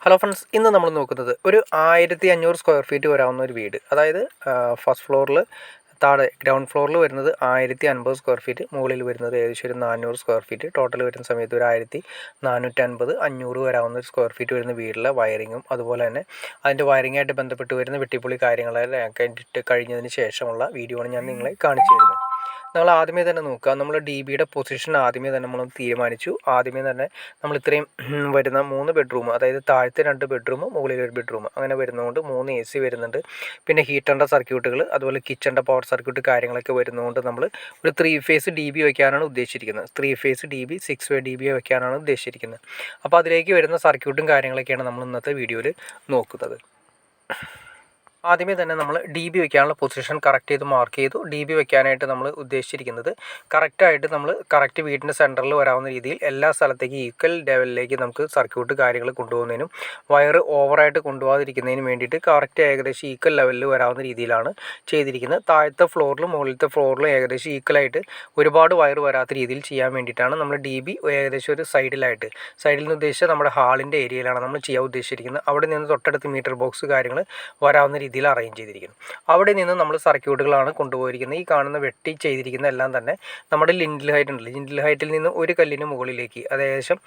Hello friends, ഇന്ന് നമ്മൾ നോക്കുന്നത് ഒരു 1500 സ്ക്വയർ ഫീറ്റ് വരാവുന്ന ഒരു വീട്. അതായത് ഫസ്റ്റ് ഫ്ലോറിൽ താഴെ ഗ്രൗണ്ട് ഫ്ലോറിൽ വരുന്നത് 1050 സ്ക്വയർ ഫീറ്റ്, മുകളിൽ വരുന്നത് ഏകദേശം ഒരു 400 സ്ക്വയർ ഫീറ്റ്. ടോട്ടൽ വരുന്ന സമയത്ത് ഒരു 1450 500 വരാവുന്ന ഒരു സ്ക്വയർ ഫീറ്റ് വരുന്ന വീട്ടിലെ വയറിങ്ങും അതുപോലെ തന്നെ അതിൻ്റെ വയറിങ്ങായിട്ട് ബന്ധപ്പെട്ട് വരുന്ന വെട്ടിപ്പൊളി കാര്യങ്ങളെല്ലാം കണ്ടിട്ട് കഴിഞ്ഞതിന് ശേഷമുള്ള വീഡിയോ ആണ് ഞാൻ നിങ്ങളെ കാണിച്ചു തരുന്നത്. നമ്മൾ ആദ്യമേ തന്നെ നോക്കുക, നമ്മൾ ഡി ബിയുടെ പൊസിഷൻ ആദ്യമേ തന്നെ നമ്മൾ തീരുമാനിച്ചു. ആദ്യമേ തന്നെ നമ്മൾ ഇത്രയും വരുന്ന 3 ബെഡ്റൂം, അതായത് താഴത്തെ 2 ബെഡ്റൂം, മുകളിൽ ഒരു ബെഡ്റൂം, അങ്ങനെ വരുന്നതുകൊണ്ട് 3 AC വരുന്നുണ്ട്. പിന്നെ ഹീറ്ററിൻ്റെ സർക്യൂട്ടുകൾ, അതുപോലെ കിച്ചണിൻ്റെ പവർ സർക്യൂട്ട് കാര്യങ്ങളൊക്കെ വരുന്നതുകൊണ്ട് നമ്മൾ ഒരു 3 ഫേസ് ഡി ബി വയ്ക്കാനാണ് ഉദ്ദേശിച്ചിരിക്കുന്നത്. 3 ഫേസ് ഡി ബി 6 വേ ഡി ബി വയ്ക്കാനാണ് ഉദ്ദേശിച്ചിരിക്കുന്നത്. അപ്പോൾ അതിലേക്ക് വരുന്ന സർക്യൂട്ടും കാര്യങ്ങളൊക്കെയാണ് നമ്മൾ ഇന്നത്തെ വീഡിയോയിൽ നോക്കുന്നത്. ആദ്യമേ തന്നെ നമ്മൾ ഡി ബി വയ്ക്കാനുള്ള പൊസിഷൻ കറക്റ്റ് ചെയ്ത് മാർക്ക് ചെയ്തു. ഡി ബി വയ്ക്കാനായിട്ട് നമ്മൾ ഉദ്ദേശിച്ചിരിക്കുന്നത് കറക്റ്റായിട്ട് നമ്മൾ കറക്റ്റ് വീടിൻ്റെ സെൻറ്ററിൽ വരാവുന്ന രീതിയിൽ എല്ലാ സ്ഥലത്തേക്ക് ഈക്വൽ ലെവലിലേക്ക് നമുക്ക് സർക്യൂട്ട് കാര്യങ്ങൾ കൊണ്ടുപോകുന്നതിനും വയർ ഓവറായിട്ട് കൊണ്ടുപോകാതിരിക്കുന്നതിനും വേണ്ടിയിട്ട് കറക്റ്റ് ഏകദേശം ഈക്വൽ ലെവലിൽ വരാവുന്ന രീതിയിലാണ് ചെയ്തിരിക്കുന്നത്. താഴത്തെ ഫ്ലോറിലും മുകളിലത്തെ ഫ്ലോറിലും ഏകദേശം ഈക്വലായിട്ട് ഒരുപാട് വയർ വരാത്ത രീതിയിൽ ചെയ്യാൻ വേണ്ടിയിട്ടാണ് നമ്മൾ ഡി ബി ഏകദേശം ഒരു സൈഡിൽ നിന്ന് ഉദ്ദേശിച്ചാൽ നമ്മുടെ ഹാളിൻ്റെ ഏരിയയിലാണ് നമ്മൾ ചെയ്യാൻ ഉദ്ദേശിച്ചിരിക്കുന്നത്. അവിടെ നിന്ന് തൊട്ടടുത്ത് മീറ്റർ ബോക്സ് കാര്യങ്ങൾ വരാവുന്ന രീതിയിൽ അറേഞ്ച് ചെയ്തിരിക്കുന്നു. അവിടെ നിന്ന് നമ്മൾ സർക്യൂട്ടുകളാണ് കൊണ്ടുപോയിരിക്കുന്നത്. ഈ കാണുന്ന വെട്ടി ചെയ്തിരിക്കുന്ന എല്ലാം തന്നെ നമ്മുടെ ലിൻഡിൽ ഹൈറ്റ് ഉണ്ടല്ലോ, ലിൻഡിൽ ഹൈറ്റിൽ നിന്ന് ഒരു കല്ലിന് മുകളിലേക്ക്, അത് ഏകദേശം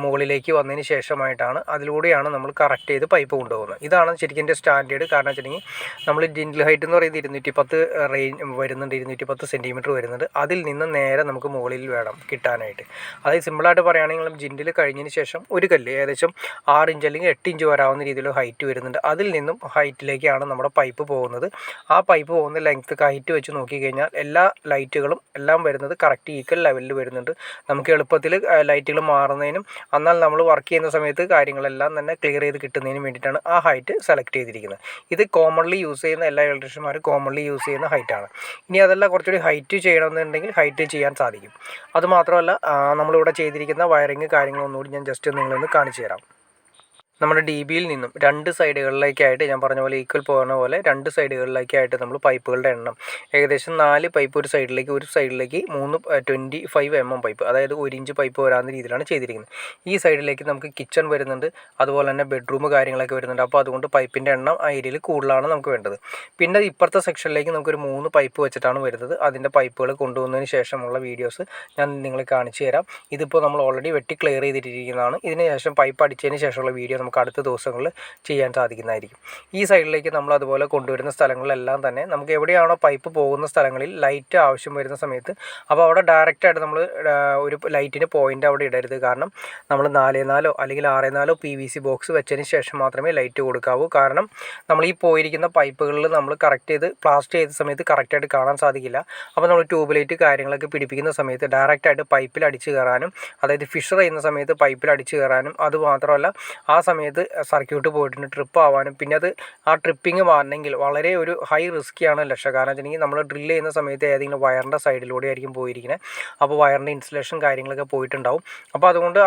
മുകളിലേക്ക് വന്നതിന് ശേഷമായിട്ടാണ് അതിലൂടെയാണ് നമ്മൾ കറക്റ്റ് ചെയ്ത് പൈപ്പ് കൊണ്ടുപോകുന്നത്. ഇതാണ് ശരിക്കും എൻ്റെ സ്റ്റാൻഡേർഡ്. കാരണം വെച്ചിട്ടുണ്ടെങ്കിൽ നമ്മൾ ലിൻഡിൽ ഹൈറ്റ് എന്ന് പറയുന്നത് 210 റേഞ്ച് വരുന്നുണ്ട്, 210 സെൻറ്റിമീറ്റർ വരുന്നുണ്ട്. അതിൽ നിന്ന് നേരെ നമുക്ക് മുകളിൽ വേണം കിട്ടാനായിട്ട്. അതായത് സിമ്പിളായിട്ട് പറയുകയാണെങ്കിൽ ജിൻഡിൽ കഴിഞ്ഞതിന് ശേഷം ഒരു കല്ല് ഏകദേശം 6 ഇഞ്ച് അല്ലെങ്കിൽ 8 ഇഞ്ച് വരാവുന്ന രീതിയിൽ ഹൈറ്റ് വരുന്നുണ്ട്. അതിൽ നിന്നും ഹൈറ്റിലേക്കാണ് നമ്മുടെ പൈപ്പ് പോകുന്നത്. ആ പൈപ്പ് പോകുന്ന ലെങ്ത്ത് ഹൈറ്റ് വെച്ച് നോക്കിക്കഴിഞ്ഞാൽ എല്ലാ ലൈറ്റുകളും എല്ലാം വരുന്നത് കറക്റ്റ് ഈക്വൽ ലെവലിൽ വരുന്നുണ്ട്. നമുക്ക് എളുപ്പത്തിൽ ലൈറ്റുകൾ മാറുന്നതിനും എന്നാൽ നമ്മൾ വർക്ക് ചെയ്യുന്ന സമയത്ത് കാര്യങ്ങളെല്ലാം തന്നെ ക്ലിയർ ചെയ്ത് കിട്ടുന്നതിനും വേണ്ടിയിട്ടാണ് ആ ഹൈറ്റ് സെലക്ട് ചെയ്തിരിക്കുന്നത്. ഇത് കോമൺലി യൂസ് ചെയ്യുന്ന എല്ലാ ഇലക്ട്രീഷ്യന്മാരും കോമൺലി യൂസ് ചെയ്യുന്ന ഹൈറ്റാണ്. ഇനി അതല്ല കുറച്ചുകൂടി ഹൈറ്റ് ചെയ്യണമെന്നുണ്ടെങ്കിൽ ഹൈറ്റ് ചെയ്യാൻ സാധിക്കും. അതുമാത്രമല്ല നമ്മളിവിടെ ചെയ്തിരിക്കുന്ന വയറിങ് കാര്യങ്ങളൊന്നുകൂടി ഞാൻ ജസ്റ്റ് നിങ്ങളൊന്ന് കാണിച്ചു തരാം. നമ്മുടെ ഡി ബിയിൽ നിന്നും 2 സൈഡുകളിലേക്കായിട്ട് ഞാൻ പറഞ്ഞ പോലെ ഈക്വൽ പോകുന്ന പോലെ 2 സൈഡുകളിലേക്കായിട്ട് നമ്മൾ പൈപ്പുകളുടെ എണ്ണം ഏകദേശം 4 പൈപ്പ് ഒരു സൈഡിലേക്ക് 3 25 mm പൈപ്പ്, അതായത് 1 ഇഞ്ച് പൈപ്പ് വരാവുന്ന രീതിയിലാണ് ചെയ്തിരിക്കുന്നത്. ഈ സൈഡിലേക്ക് നമുക്ക് കിച്ചൺ വരുന്നുണ്ട്, അതുപോലെ തന്നെ ബെഡ്റൂം കാര്യങ്ങളൊക്കെ വരുന്നുണ്ട്. അപ്പോൾ അതുകൊണ്ട് പൈപ്പിൻ്റെ എണ്ണം ആ ഏരിയയിൽ കൂടുതലാണ് നമുക്ക് വേണ്ടത്. പിന്നെ ഇപ്പുറത്തെ സെക്ഷനിലേക്ക് നമുക്കൊരു 3 പൈപ്പ് വെച്ചിട്ടാണ് വരുന്നത്. അതിൻ്റെ പൈപ്പുകൾ കൊണ്ടുവന്നതിന് ശേഷമുള്ള വീഡിയോസ് ഞാൻ നിങ്ങളെ കാണിച്ചു തരാം. ഇതിപ്പോൾ നമ്മൾ ഓൾറെഡി വെട്ടി ക്ലിയർ ചെയ്തിട്ടിരിക്കുന്നതാണ്. ഇതിന് ശേഷം പൈപ്പ് അടിച്ചതിന് ശേഷമുള്ള വീഡിയോ നമുക്ക് അടുത്ത ദിവസങ്ങളിൽ ചെയ്യാൻ സാധിക്കുന്നതായിരിക്കും. ഈ സൈഡിലേക്ക് നമ്മൾ അതുപോലെ കൊണ്ടുവരുന്ന സ്ഥലങ്ങളിലെല്ലാം തന്നെ നമുക്ക് എവിടെയാണോ പൈപ്പ് പോകുന്ന സ്ഥലങ്ങളിൽ ലൈറ്റ് ആവശ്യം വരുന്ന സമയത്ത് അപ്പോൾ അവിടെ ഡയറക്റ്റായിട്ട് നമ്മൾ ഒരു ലൈറ്റിന് പോയിൻ്റ് അവിടെ ഇടരുത്. കാരണം നമ്മൾ 4x4 അല്ലെങ്കിൽ 6x4 PVC ബോക്സ് വെച്ചതിന് ശേഷം മാത്രമേ ലൈറ്റ് കൊടുക്കാവൂ. കാരണം നമ്മൾ ഈ പോയിരിക്കുന്ന പൈപ്പുകളിൽ നമ്മൾ കറക്റ്റ് ചെയ്ത് പ്ലാസ്റ്റ് ചെയ്ത സമയത്ത് കറക്റ്റായിട്ട് കാണാൻ സാധിക്കില്ല. അപ്പോൾ നമ്മൾ ട്യൂബ് ലൈറ്റ് കാര്യങ്ങളൊക്കെ പിടിപ്പിക്കുന്ന സമയത്ത് ഡയറക്റ്റായിട്ട് പൈപ്പിൽ അടിച്ച് കയറാനും, അതായത് ഫിഷർ ചെയ്യുന്ന സമയത്ത് പൈപ്പിൽ അടിച്ച് കയറാനും, അതുമാത്രമല്ല ആ സമയത്ത് സർക്യൂട്ട് പോയിട്ടുണ്ട് ട്രിപ്പ് ആവാനും, പിന്നെ അത് ആ ട്രിപ്പിങ് മാറണമെങ്കിൽ വളരെ ഒരു ഹൈ റിസ്ക്കിയാണ് കാരണം വെച്ചിട്ടുണ്ടെങ്കിൽ നമ്മൾ ഡ്രിൽ ചെയ്യുന്ന സമയത്ത് ഏതെങ്കിലും വയറിൻ്റെ സൈഡിലൂടെ ആയിരിക്കും പോയിരിക്കുന്നത്. അപ്പോൾ വയറിൻ്റെ ഇൻസുലേഷൻ കാര്യങ്ങളൊക്കെ പോയിട്ടുണ്ടാവും. അപ്പോൾ അതുകൊണ്ട്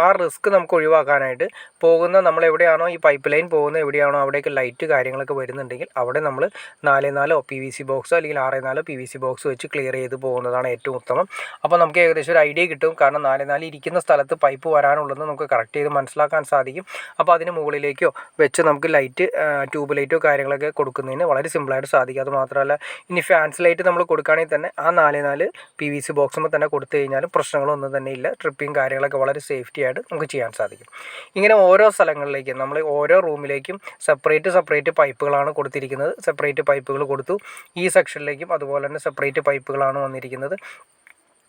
ആ റിസ്ക് നമുക്ക് ഒഴിവാക്കാനായിട്ട് പോകുന്ന നമ്മൾ എവിടെയാണോ ഈ പൈപ്പ് ലൈൻ പോകുന്നത് എവിടെയാണോ അവിടേക്ക് ലൈറ്റ് കാര്യങ്ങളൊക്കെ വരുന്നുണ്ടെങ്കിൽ അവിടെ നമ്മൾ 4x4 PVC ബോക്സോ അല്ലെങ്കിൽ 6x4 PVC ബോക്സ് വെച്ച് ക്ലിയർ ചെയ്ത് പോകുന്നതാണ് ഏറ്റവും ഉത്തമം. അപ്പോൾ നമുക്ക് ഏകദേശം ഒരു ഐഡിയ കിട്ടും. കാരണം 4x4 ഇരിക്കുന്ന സ്ഥലത്ത് പൈപ്പ് വരാനുള്ളതെന്ന് നമുക്ക് കറക്റ്റ് ചെയ്ത് മനസ്സിലാക്കാൻ സാധിക്കും. അപ്പോൾ അതിന് മുകളിലേക്കോ വെച്ച് നമുക്ക് ലൈറ്റ് ട്യൂബ് ലൈറ്റോ കാര്യങ്ങളൊക്കെ കൊടുക്കുന്നതിന് വളരെ സിമ്പിളായിട്ട് സാധിക്കും. അത് മാത്രമല്ല ഇനി ഫാൻസ് ലൈറ്റ് നമ്മൾ കൊടുക്കുകയാണെങ്കിൽ തന്നെ ആ 4x4 PVC ബോക്സുമ്പോൾ തന്നെ കൊടുത്തു കഴിഞ്ഞാലും പ്രശ്നങ്ങളൊന്നും തന്നെ ഇല്ല. ട്രിപ്പിങ് കാര്യങ്ങളൊക്കെ വളരെ സേഫ്റ്റി ആയിട്ട് നമുക്ക് ചെയ്യാൻ സാധിക്കും. ഇങ്ങനെ ഓരോ സ്ഥലങ്ങളിലേക്കും നമ്മൾ ഓരോ റൂമിലേക്കും സെപ്പറേറ്റ് പൈപ്പുകളാണ് കൊടുത്തിരിക്കുന്നത്. സെപ്പറേറ്റ് പൈപ്പുകൾ കൊടുത്തു. ഈ സെക്ഷനിലേക്കും അതുപോലെ തന്നെ സെപ്പറേറ്റ് പൈപ്പുകളാണ് വന്നിരിക്കുന്നത്.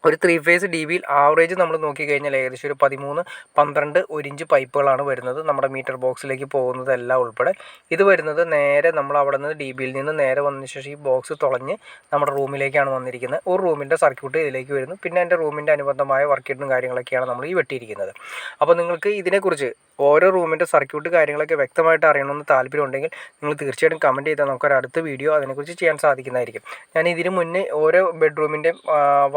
ഒരു 3 ഫേസ് ഡി ബിയിൽ ആവറേജ് നമ്മൾ നോക്കിക്കഴിഞ്ഞാൽ ഏകദേശം ഒരു 13-12 1 ഇഞ്ച് പൈപ്പുകളാണ് വരുന്നത്. നമ്മുടെ മീറ്റർ ബോക്സിലേക്ക് പോകുന്നത് എല്ലാം ഉൾപ്പെടെ ഇത് വരുന്നത് നേരെ നമ്മൾ അവിടെ നിന്ന് ഡി ബിയിൽ നിന്ന് നേരെ വന്നതിന് ശേഷം ഈ ബോക്സ് തുളഞ്ഞ് നമ്മുടെ റൂമിലേക്കാണ് വന്നിരിക്കുന്നത്. ഒരു റൂമിൻ്റെ സർക്യൂട്ട് ഇതിലേക്ക് വരുന്നു. പിന്നെ എൻ്റെ റൂമിൻ്റെ അനുബന്ധമായ വർക്കിട്ടും കാര്യങ്ങളൊക്കെയാണ് നമ്മൾ ഈ വെട്ടിയിരിക്കുന്നത്. അപ്പോൾ നിങ്ങൾക്ക് ഇതിനെക്കുറിച്ച് ഓരോ റൂമിൻ്റെ സർക്യൂട്ട് കാര്യങ്ങളൊക്കെ വ്യക്തമായിട്ട് അറിയണമെന്ന് താല്പര്യമുണ്ടെങ്കിൽ നിങ്ങൾ തീർച്ചയായിട്ടും കമൻറ്റ് ചെയ്താൽ നമുക്കൊരു അടുത്ത വീഡിയോ അതിനെക്കുറിച്ച് ചെയ്യാൻ സാധിക്കുന്നതായിരിക്കും. ഞാൻ ഇതിന് മുന്നേ ഓരോ ബെഡ്റൂമിൻ്റെയും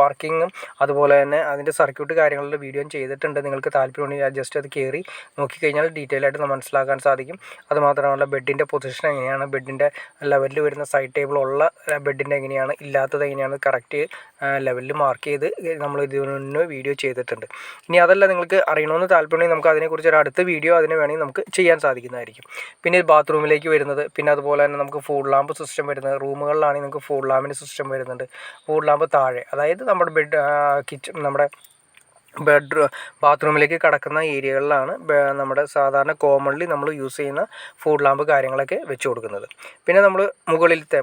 വർക്കിങ്ങും അതുപോലെ തന്നെ അതിൻ്റെ സർക്യൂട്ട് കാര്യങ്ങളുടെ വീഡിയോ ചെയ്തിട്ടുണ്ട്. നിങ്ങൾക്ക് താല്പര്യമുണ്ടെങ്കിൽ ജസ്റ്റ് അത് കയറി നോക്കിക്കഴിഞ്ഞാൽ ഡീറ്റെയിൽ ആയിട്ട് മനസ്സിലാക്കാൻ സാധിക്കും. അതുമാത്രമല്ല ബെഡിൻ്റെ പൊസിഷൻ എങ്ങനെയാണ്, ബെഡിൻ്റെ ലെവലിൽ വരുന്ന സൈഡ് ടേബിൾ ഉള്ള ബെഡിൻ്റെ എങ്ങനെയാണ്, ഇല്ലാത്തത് എങ്ങനെയാണ് കറക്റ്റ് ലെവലിൽ മാർക്ക് ചെയ്ത് നമ്മൾ ഇതിന് മുന്നേ വീഡിയോ ചെയ്തിട്ടുണ്ട്. ഇനി അതല്ല നിങ്ങൾക്ക് അറിയണമെന്ന് താല്പര്യമുണ്ടെങ്കിൽ നമുക്ക് അതിനെക്കുറിച്ച് ഒരു അടുത്ത വീഡിയോ അതിന് വേണമെങ്കിൽ നമുക്ക് ചെയ്യാൻ സാധിക്കുന്നതായിരിക്കും. പിന്നെ ബാത്റൂമിലേക്ക് വരുന്നത്, പിന്നെ അതുപോലെ തന്നെ നമുക്ക് ഫുഡ് ലാമ്പ് സിസ്റ്റം വരുന്നത്, റൂമുകളിലാണെങ്കിൽ നിങ്ങൾക്ക് ഫുഡ് ലാമ്പിൻ്റെ സിസ്റ്റം വരുന്നുണ്ട്. ഫുഡ് ലാമ്പ് താഴെ, അതായത് നമ്മുടെ ബെഡ് നമ്മുടെ ബാത്റൂമിലേക്ക് കടക്കുന്ന ഏരിയകളിലാണ് നമ്മുടെ സാധാരണ കോമൺലി നമ്മൾ യൂസ് ചെയ്യുന്ന ഫുഡ് ലാമ്പ് കാര്യങ്ങളൊക്കെ വെച്ച് കൊടുക്കുന്നത്. പിന്നെ നമ്മൾ മുകളിലത്തെ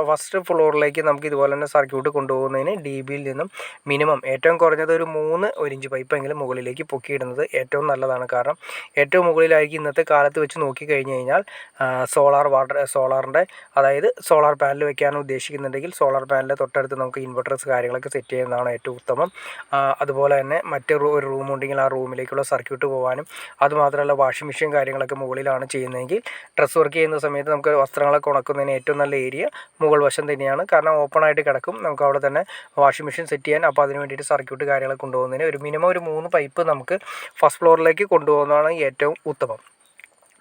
ഫസ്റ്റ് ഫ്ലോറിലേക്ക് നമുക്ക് ഇതുപോലെ തന്നെ സർക്യൂട്ട് കൊണ്ടുപോകുന്നതിന് DBയിൽ നിന്നും മിനിമം ഏറ്റവും കുറഞ്ഞത് ഒരു 1 ഇഞ്ച് പൈപ്പെങ്കിലും മുകളിലേക്ക് പൊക്കിയിടുന്നത് ഏറ്റവും നല്ലതാണ്. കാരണം ഏറ്റവും മുകളിലായിരിക്കും ഇന്നത്തെ കാലത്ത് വെച്ച് നോക്കിക്കഴിഞ്ഞ് കഴിഞ്ഞാൽ സോളാറിൻ്റെ അതായത് സോളാർ പാനൽ വെക്കാനും ഉദ്ദേശിക്കുന്നുണ്ടെങ്കിൽ സോളാർ പാനലിൻ്റെ തൊട്ടടുത്ത് നമുക്ക് ഇൻവെർട്ടേഴ്സ് കാര്യങ്ങളൊക്കെ സെറ്റ് ചെയ്യുന്നതാണ് ഏറ്റവും ഉത്തമം. അതുപോലെ തന്നെ മറ്റൊരു റൂം ഉണ്ടെങ്കിൽ ആ റൂമിലേക്കുള്ള സർക്യൂട്ട് പോകാനും, അതുമാത്രമല്ല വാഷിംഗ് മെഷീൻ കാര്യങ്ങളൊക്കെ മുകളിലാണ് ചെയ്യുന്നതെങ്കിൽ ഡ്രസ്സ് വർക്ക് ചെയ്യുന്ന സമയത്ത് നമുക്ക് വസ്ത്രങ്ങളൊക്കെ ഉണക്കുന്നതിന് ഏറ്റവും നല്ല ഏരിയ മുകൾ വശം തന്നെയാണ്. കാരണം ഓപ്പൺ ആയിട്ട് കിടക്കും, നമുക്ക് അവിടെ തന്നെ വാഷിംഗ് മെഷീൻ സെറ്റ് ചെയ്യാൻ. അപ്പോൾ അതിന് വേണ്ടിയിട്ട് സർക്യൂട്ട് കാര്യങ്ങളൊക്കെ കൊണ്ടുപോകുന്നതിന് ഒരു മിനിമം ഒരു 3 പൈപ്പ് നമുക്ക് ഫസ്റ്റ് ഫ്ലോറിലേക്ക് കൊണ്ടുപോകുന്നതാണ് ഏറ്റവും ഉത്തമം.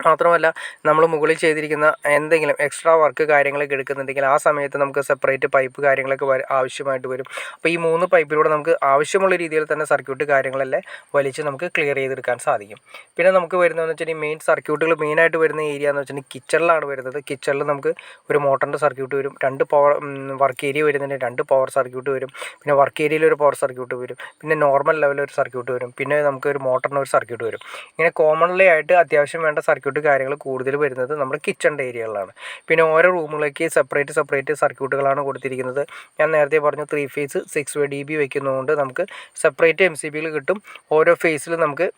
മാത്രമല്ല നമ്മൾ മുകളിൽ ചെയ്തിരിക്കുന്ന എന്തെങ്കിലും എക്സ്ട്രാ വർക്ക് കാര്യങ്ങളൊക്കെ എടുക്കുന്നുണ്ടെങ്കിൽ ആ സമയത്ത് നമുക്ക് സെപ്പറേറ്റ് പൈപ്പ് കാര്യങ്ങളൊക്കെ ആവശ്യമായിട്ട് വരും. അപ്പോൾ ഈ 3 പൈപ്പിലൂടെ നമുക്ക് ആവശ്യമുള്ള രീതിയിൽ തന്നെ സർക്യൂട്ട് കാര്യങ്ങളെല്ലാം വലിച്ച് നമുക്ക് ക്ലിയർ ചെയ്തെടുക്കാൻ സാധിക്കും. പിന്നെ നമുക്ക് വരുന്നതെന്ന് വെച്ചിട്ടുണ്ടെങ്കിൽ മെയിൻ സർക്യൂട്ടുകൾ മെയിനായിട്ട് വരുന്ന ഏരിയ എന്ന് വെച്ചിട്ടുണ്ടെങ്കിൽ കിച്ചണിലാണ് വരുന്നത്. കിച്ചണിൽ നമുക്ക് ഒരു മോട്ടറിൻ്റെ സർക്യൂട്ട് വരും, 2 പവർ വർക്ക് ഏരിയ വരുന്നതിന് 2 പവർ സർക്യൂട്ട് വരും, പിന്നെ വർക്ക് ഏരിയയിൽ ഒരു പവർ സർക്യൂട്ട് വരും, പിന്നെ നോർമൽ ലെവലിൽ ഒരു സർക്യൂട്ട് വരും, പിന്നെ നമുക്ക് ഒരു മോട്ടറിന് ഒരു സർക്യൂട്ട് വരും. ഇങ്ങനെ കോമൺലി ആയിട്ട് അത്യാവശ്യം വേണ്ട സർക്യൂട്ട് കാര്യങ്ങൾ കൂടുതൽ വരുന്നത് നമ്മുടെ കിച്ചണിൻ്റെ ഏരിയകളിലാണ്. പിന്നെ ഓരോ റൂമുകളിലേക്ക് സെപ്പറേറ്റ് സർക്യൂട്ടുകളാണ് കൊടുത്തിരിക്കുന്നത്. ഞാൻ നേരത്തെ പറഞ്ഞു 3 ഫേസ് 6 dB വയ്ക്കുന്നതുകൊണ്ട് നമുക്ക് സെപ്പറേറ്റ് MCBകൾ കിട്ടും. ഓരോ ഫേസിലും നമുക്ക്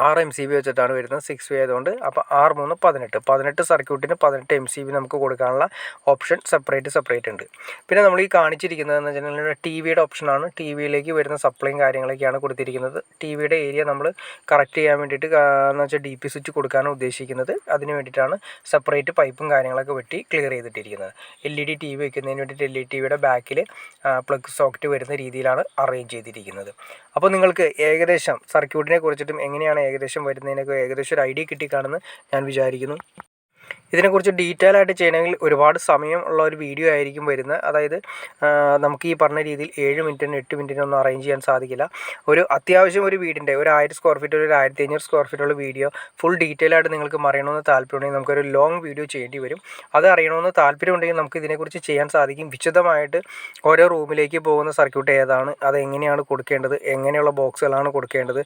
6 MCB വെച്ചിട്ടാണ് വരുന്നത്, 6 ആയതുകൊണ്ട്. അപ്പോൾ 6 3 18 സർക്യൂട്ടിന് 18 MCB നമുക്ക് കൊടുക്കാനുള്ള ഓപ്ഷൻ സെപ്പറേറ്റ് ഉണ്ട്. പിന്നെ നമ്മൾ ഈ കാണിച്ചിരിക്കുന്നതെന്ന് വെച്ചിട്ടുണ്ടെങ്കിൽ TVയുടെ ഓപ്ഷനാണ്. TVയിലേക്ക് വരുന്ന സപ്ലൈയും കാര്യങ്ങളൊക്കെയാണ് കൊടുത്തിരിക്കുന്നത്. TVയുടെ ഏരിയ നമ്മൾ കറക്റ്റ് ചെയ്യാൻ വേണ്ടിയിട്ട് എന്ന് വെച്ചാൽ DP സ്വിച്ച് കൊടുക്കാനാണ് ഉദ്ദേശിക്കുന്നത്. അതിന് വേണ്ടിയിട്ടാണ് സെപ്പറേറ്റ് പൈപ്പും കാര്യങ്ങളൊക്കെ വെട്ടി ക്ലിയർ ചെയ്തിട്ടിരിക്കുന്നത്. LED TV വയ്ക്കുന്നതിന് വേണ്ടിയിട്ട് LED TVയുടെ ബാക്കിൽ പ്ലഗ് സോക്കറ്റ് വരുന്ന രീതിയിലാണ് അറേഞ്ച് ചെയ്തിരിക്കുന്നത്. അപ്പോൾ നിങ്ങൾക്ക് ഏകദേശം സർക്യൂട്ടിനെ കുറിച്ചിട്ടും എങ്ങനെയാണ് ഏകദേശം വരുന്നതിനൊക്കെ ഏകദേശം ഒരു ഐഡിയ കിട്ടിക്കാണെന്ന് ഞാൻ വിചാരിക്കുന്നു. ഇതിനെക്കുറിച്ച് ഡീറ്റെയിൽ ആയിട്ട് ചെയ്യണമെങ്കിൽ ഒരുപാട് സമയം ഉള്ള ഒരു വീഡിയോ ആയിരിക്കും വരുന്നത്. അതായത് നമുക്ക് ഈ പറഞ്ഞ രീതിയിൽ 7 മിനിറ്റിന് 8 മിനിറ്റിനൊന്നും അറേഞ്ച് ചെയ്യാൻ സാധിക്കില്ല. ഒരു അത്യാവശ്യം ഒരു വീടിൻ്റെ ഒരു 1000 സ്ക്വയർ ഫീറ്റ് ഒരു 1500 സ്ക്വയർ ഫീറ്റുള്ള വീഡിയോ ഫുൾ ഡീറ്റെയിൽ ആയിട്ട് നിങ്ങൾക്ക് അറിയണമെന്ന് താല്പര്യമുണ്ടെങ്കിൽ നമുക്കൊരു ലോങ് വീഡിയോ ചെയ്യേണ്ടി വരും. അത് അറിയണമെന്ന് താല്പര്യമുണ്ടെങ്കിൽ നമുക്ക് ഇതിനെക്കുറിച്ച് ചെയ്യാൻ സാധിക്കും. വിശദമായിട്ട് ഓരോ റൂമിലേക്ക് പോകുന്ന സർക്യൂട്ട് ഏതാണ്, അത് എങ്ങനെയാണ് കൊടുക്കേണ്ടത്, എങ്ങനെയുള്ള ബോക്സുകളാണ് കൊടുക്കേണ്ടത്,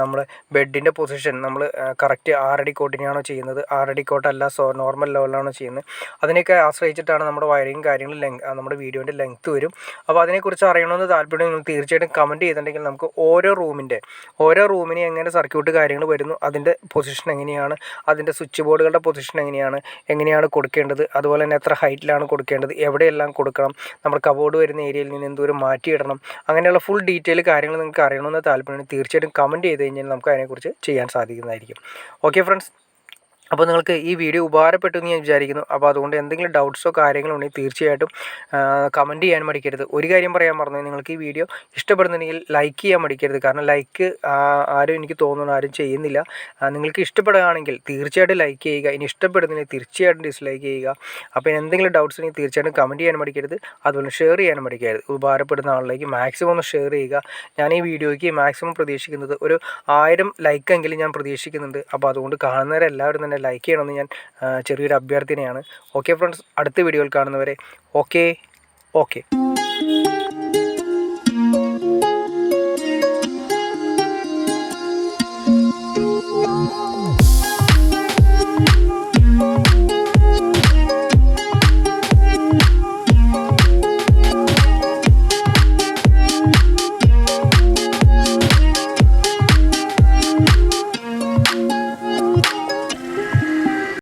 നമ്മൾ ബെഡിൻ്റെ പൊസിഷൻ നമ്മൾ കറക്റ്റ് 6 അടി കോട്ടിനെയാണോ ചെയ്യുന്നത്, 6 അടി കോട്ടല്ല നോർമൽ ലെവലിലാണ് ചെയ്യുന്നത്, അതിനെയൊക്കെ ആശ്രയിച്ചിട്ടാണ് നമ്മുടെ വയറിങ് കാര്യങ്ങൾ നമ്മുടെ വീഡിയോൻ്റെ ലെങ്ത്ത് വരും. അപ്പോൾ അതിനെക്കുറിച്ച് അറിയണമെന്ന് താല്പര്യം നിങ്ങൾ തീർച്ചയായിട്ടും കമൻറ്റ് ചെയ്തിട്ടുണ്ടെങ്കിൽ നമുക്ക് ഓരോ റൂമിന് എങ്ങനെ സർക്യൂട്ട് കാര്യങ്ങൾ വരുന്നു, അതിൻ്റെ പൊസിഷൻ എങ്ങനെയാണ്, അതിൻ്റെ സ്വിച്ച് ബോർഡുകളുടെ പൊസിഷൻ എങ്ങനെയാണ് കൊടുക്കേണ്ടത്, അതുപോലെ തന്നെ എത്ര ഹൈറ്റിലാണ് കൊടുക്കേണ്ടത്, എവിടെയെല്ലാം കൊടുക്കണം, നമ്മുടെ കബോർഡ് വരുന്ന ഏരിയയിൽ നിന്ന് എന്തോരം മാറ്റിയിടണം, അങ്ങനെയുള്ള ഫുൾ ഡീറ്റെയിൽ കാര്യങ്ങൾ നിങ്ങൾക്ക് അറിയണമെന്ന് താല്പര്യം തീർച്ചയായിട്ടും കമൻറ്റ് ചെയ്ത് കഴിഞ്ഞാൽ നമുക്ക് അതിനെക്കുറിച്ച് ചെയ്യാൻ സാധിക്കുന്നതായിരിക്കും. ഓക്കെ ഫ്രണ്ട്സ്, അപ്പോൾ നിങ്ങൾക്ക് ഈ വീഡിയോ ഉപകാരപ്പെട്ടു എന്ന് ഞാൻ വിചാരിക്കുന്നു. അപ്പോൾ അതുകൊണ്ട് എന്തെങ്കിലും ഡൗട്ട്സോ കാര്യങ്ങളോ ഉണ്ടെങ്കിൽ തീർച്ചയായിട്ടും കമൻറ്റ് ചെയ്യാൻ മടിക്കരുത്. ഒരു കാര്യം പറയാൻ പറഞ്ഞു, നിങ്ങൾക്ക് ഈ വീഡിയോ ഇഷ്ടപ്പെടുന്നുണ്ടെങ്കിൽ ലൈക്ക് ചെയ്യാൻ മടിക്കരുത്. കാരണം ലൈക്ക് എനിക്ക് തോന്നുന്നു ആരും ചെയ്യുന്നില്ല. നിങ്ങൾക്ക് ഇഷ്ടപ്പെടുകയാണെങ്കിൽ തീർച്ചയായിട്ടും ലൈക്ക് ചെയ്യുക, ഇനി ഇഷ്ടപ്പെടുന്നില്ലെങ്കിൽ തീർച്ചയായിട്ടും ഡിസ്ലൈക്ക് ചെയ്യുക. അപ്പോൾ എന്തെങ്കിലും ഡൗട്ട്സ് ഉണ്ടെങ്കിൽ തീർച്ചയായിട്ടും കമൻറ്റ് ചെയ്യാൻ മടിക്കരുത്. അതുപോലെ ഷെയർ ചെയ്യാൻ മടിക്കരുത്. ഉപകാരപ്പെടുന്ന ആളിലേക്ക് മാക്സിമം ഒന്ന് ഷെയർ ചെയ്യുക. ഞാൻ ഈ വീഡിയോയ്ക്ക് മാക്സിമം പ്രതീക്ഷിക്കുന്നത് ഒരു 1000 ലൈക്കെങ്കിലും ഞാൻ പ്രതീക്ഷിക്കുന്നുണ്ട്. അപ്പോൾ അതുകൊണ്ട് കാണുന്നവരെല്ലാവരും തന്നെ ലൈക്ക് ചെയ്യണമെന്ന് ഞാൻ ചെറിയൊരു അഭ്യർത്ഥനയാണ്. ഓക്കെ ഫ്രണ്ട്സ്, അടുത്ത വീഡിയോയിൽ കാണുന്നവരെ ഓക്കെ.